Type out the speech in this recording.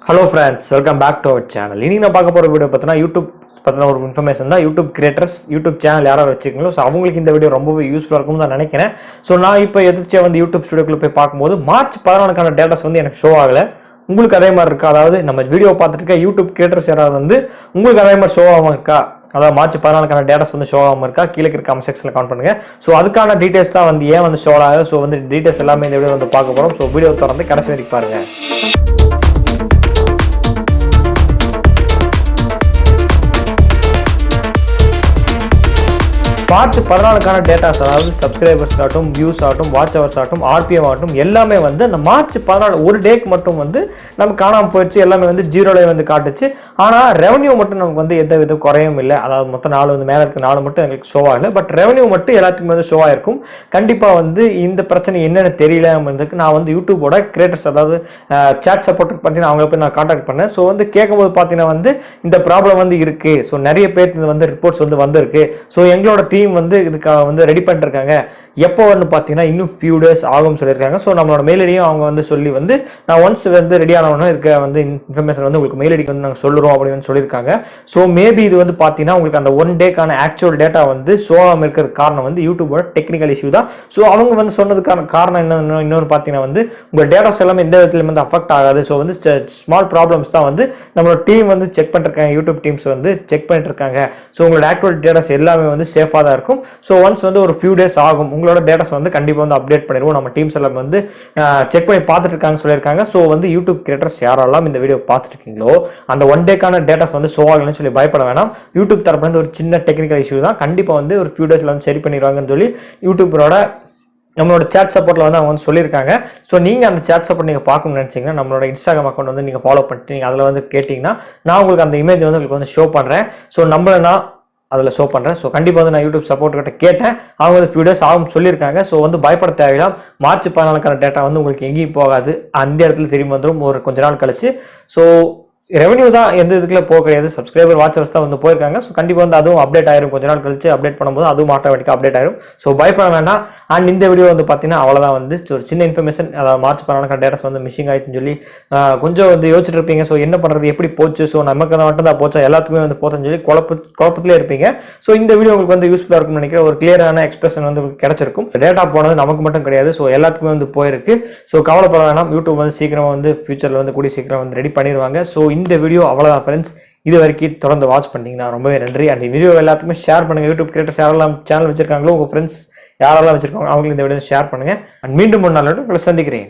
Hello friends, welcome back to our channel. இன்னைக்கு நான் பார்க்க போற வீடியோ பார்த்தீங்கன்னா YouTube பத்தின ஒரு இன்ஃபர்மேஷன் தான். யூடியூப் கிரியேட்டர்ஸ் யூடியூப் சேனல் யாராவது வச்சிருக்கீங்களோ ஸோ அவங்களுக்கு இந்த வீடியோ ரொம்பவே யூஸ்ஃபுல்லாக இருக்கும்னு நான் நினைக்கிறேன். ஸோ நான் இப்போ எதிர்த்து வந்து யூடியூப் ஸ்டுடியோக்குள்ள போய் பார்க்கும்போது மார்ச் 14க்கான டேட்டாஸ் வந்து எனக்கு ஷோ ஆகலை. உங்களுக்கு அதே மாதிரி இருக்கா? அதாவது நம்ம வீடியோ பார்த்துட்டு இருக்க யூடியூப் கிரியேட்டர்ஸ் யாராவது வந்து உங்களுக்கு அதே மாதிரி ஷோ ஆகாமல் இருக்கா? அதாவது மார்ச் 14க்கான டேட்டாஸ் வந்து ஷோ ஆகாமல் இருக்கா? கீழே இருக்க கமெண்ட் செக்ஷனில் கமெண்ட் பண்ணுங்க. ஸோ அதுக்கான டீடைல்ஸ் தான் வந்து ஏன் வந்து ஷோ ஆகுது. ஸோ வந்து டீடைல்ஸ் எல்லாமே இந்த வீடியோ வந்து பார்க்க போகிறோம். ஸோ வீடியோ தொடர்ந்து கடைசி வரைக்கும் பாருங்க. மார்ச் 14க்கான டேட்டாஸ், அதாவது சப்ஸ்கிரைபர்ஸ் ஆகட்டும், வியூஸ் ஆகட்டும், வாட்ச் ஹவர்ஸ் ஆகட்டும், ஆர்பிஎம் ஆகட்டும், எல்லாமே வந்து அந்த மார்ச் 14 ஒரு டேக்கு மட்டும் வந்து நமக்கு காணாமல் போயிடுச்சு. எல்லாமே வந்து ஜீரோல வந்து காட்டுச்சு. ஆனால் ரெவன்யூ மட்டும் நமக்கு வந்து எந்த வித குறையும் இல்லை. அதாவது மொத்தம் 4 வந்து மேலே இருக்க 4 மட்டும் எங்களுக்கு ஷோ ஆகலை. பட் ரெவன்யூ மட்டும் எல்லாத்துக்குமே வந்து ஷோ ஆயிருக்கும். கண்டிப்பாக வந்து இந்த பிரச்சனை என்னென்னு தெரியல இருந்ததுக்கு நான் வந்து யூடியூபோட கிரியேட்டர்ஸ், அதாவது சேட் சப்போர்ட் பார்த்தீங்கன்னா அவங்கள போய் நான் கான்டாக்ட் பண்ணேன். ஸோ வந்து கேட்கும்போது பார்த்தீங்கன்னா வந்து இந்த ப்ராப்ளம் வந்து இருக்கு. ஸோ நிறைய பேருக்கு வந்து ரிப்போர்ட்ஸ் வந்து வந்திருக்கு. ஸோ எங்களோட டீம் வந்து இதுக்காக வந்து ரெடி பண்ணிருக்காங்க. எப்போ வந்து பார்த்தீங்கன்னா இன்னும் ஃபியூ டேஸ் ஆகும்னு சொல்லியிருக்காங்க. ஸோ நம்மளோட மெயில் ஐடியும் அவங்க வந்து சொல்லி வந்து நான் ஒன்ஸ் வந்து ரெடி ஆனவொன்னா இதுக்கு வந்து இன்ஃபர்மேஷன் வந்து உங்களுக்கு மெயில் ஐடிக்கு வந்து நாங்கள் சொல்லுறோம் அப்படின்னு சொல்லியிருக்காங்க. ஸோ மேபி இது வந்து பார்த்தீங்கன்னா உங்களுக்கு அந்த ஒன் டேக்கான ஆக்சுவல் டேட்டா வந்து ஷோ ஆகாமல் இருக்கிறது காரணம் வந்து யூடியூபோட டெக்னிக்கல் இஷ்யூ தான். ஸோ அவங்க வந்து சொன்னதுக்கான காரணம் என்ன இன்னொன்று பார்த்தீங்கன்னா வந்து உங்கள் டேட்டாஸ் எல்லாமே எந்த விதத்துலையும் வந்து அஃபெக்ட் ஆகாது. ஸோ வந்து ஸ்மால் ப்ராப்ளம்ஸ் தான் வந்து நம்மளோட டீம் வந்து செக் பண்ணிருக்காங்க. யூடியூப் டீம்ஸ் வந்து செக் பண்ணிட்டு இருக்காங்க. ஸோ உங்களோட ஆக்சுவல் டேட்டாஸ் எல்லாமே வந்து சேஃபாக தான் இருக்கும். ஸோ ஒன்ஸ் வந்து ஒரு ஃபியூ டேஸ் ஆகும். உங்களோட டேட்டாஸ் வந்து கண்டிப்பாக வந்து அப்டேட் பண்ணிடுவோம். நம்ம டீம்ஸ் எல்லாம் வந்து செக் பண்ணி பார்த்துட்டு இருக்காங்க சொல்லியிருக்காங்க. ஸோ வந்து யூடியூப் கிரியேட்டர்ஸ் யாரெல்லாம் இந்த வீடியோ பார்த்துட்டு இருக்கீங்களோ அந்த ஒன் டேக்கான டேட்டாஸ் வந்து ஷோ ஆகலன்னு சொல்லி பயப்பட வேணாம். யூடியூப் தரப்புல இருந்து ஒரு சின்ன டெக்னிக்கல் இஷ்யூ தான். கண்டிப்பாக வந்து ஒரு ஃபியூ டேஸ்ல வந்து சரி பண்ணிடுவாங்கன்னு சொல்லி யூடியூபரோட நம்மளோட சேட் சப்போர்ட்ல வந்து அவங்க வந்து சொல்லியிருக்காங்க. ஸோ நீங்கள் அந்த சேட் சப்போர்ட் நீங்கள் பார்க்கணும்னு நினச்சிங்கன்னா நம்மளோட இன்ஸ்டாகிராம் அக்கௌண்ட் வந்து நீங்கள் ஃபாலோ பண்ணிட்டு நீங்கள் அதில் வந்து கேட்டிங்கன்னா நான் உங்களுக்கு அந்த இமேஜ் வந்து உங்களுக்கு வந்து ஷோ பண்ணுறேன். ஸோ நம்மள நான் அதில் ஷோ பண்ணுறேன். ஸோ கண்டிப்பாக வந்து நான் யூடியூப் சப்போர்ட் கிட்ட கேட்டேன். அவங்க வந்து ஃபியூ டேஸ் ஆகும் சொல்லியிருக்காங்க. ஸோ வந்து பயப்பட தேவையில்லாம். மார்ச் 14க்கான டேட்டா வந்து உங்களுக்கு எங்கேயும் போகாது. அந்த இடத்துல திரும்பி வந்துடும் ஒரு கொஞ்ச நாள் கழிச்சு. ஸோ ரெவன்யூ தான் எந்த இதுக்குள்ள போக கிடையாது. சப்ஸ்கிரைபர் வாட்சர்ஸ் தான் வந்து போயிருக்காங்க. ஸோ கண்டிப்பாக வந்து அதுவும் அப்டேட் ஆயிரும். கொஞ்ச நாள் கழிச்சு அப்டேட் பண்ணும்போது அதுவும் ஆட்டோமேட்டிக்காக அப்டேட் ஆயிரும். ஸோ பயப்பட வேண்டாம். அண்ட் இந்த வீடியோ வந்து பார்த்தீங்கன்னா அவ்வளோதான் வந்து ஒரு சின்ன இன்ஃபர்மேஷன். அதாவது மார்ச் 14க்கான டேட்டாஸ் வந்து மிஸ்ஸிங் ஆயிடுச்சுன்னு சொல்லி கொஞ்சம் வந்து யோசிச்சுட்டு இருப்பீங்க. ஸோ என்ன பண்ணுறது, எப்படி போச்சு, ஸோ நமக்கு மட்டும் தான் போச்சா, எல்லாத்துக்குமே வந்து போச்சுன்னு சொல்லி குழப்பத்திலே இருப்பீங்க. ஸோ இந்த வீடியோ உங்களுக்கு வந்து யூஸ்ஃபுல்லாக இருக்கும்னு நினைக்கிறேன். ஒரு கிளியரான எக்ஸ்பிரஷன் வந்து கிடைச்சிருக்கும். டேட்டா போனது நமக்கு மட்டும் கிடையாது. ஸோ எல்லாத்துக்குமே வந்து போயிருக்கு. ஸோ கவலைப்பட வேணாம். யூடியூப் வந்து சீக்கிரமாக வந்து ஃபியூச்சரில் வந்து கூடிய சீக்கிரம் வந்து ரெடி பண்ணிடுவாங்க. ஸோ இந்த வீடியோ அவ்வளோதான் ஃப்ரெண்ட்ஸ். இது வரைக்கும் தொடர்ந்து வாட்ச் பண்ணிட்டீங்கன்னா ரொம்பவே நன்றி. அண்ட் வீடியோ எல்லாத்துக்குமே ஷேர் பண்ணுங்க. யூடியூப் கிரியேட்டர்ஸ் யாரெல்லாம் சேனல் வச்சிருக்காங்களோ உங்கள் ஃப்ரெண்ட்ஸ் யாரெல்லாம் வச்சிருக்காங்க அவங்களுக்கு இந்த வீடியோ ஷேர் பண்ணுங்க. அண்ட் மீண்டும் ஒரு நாள் உங்களை சந்திக்கிறேன்.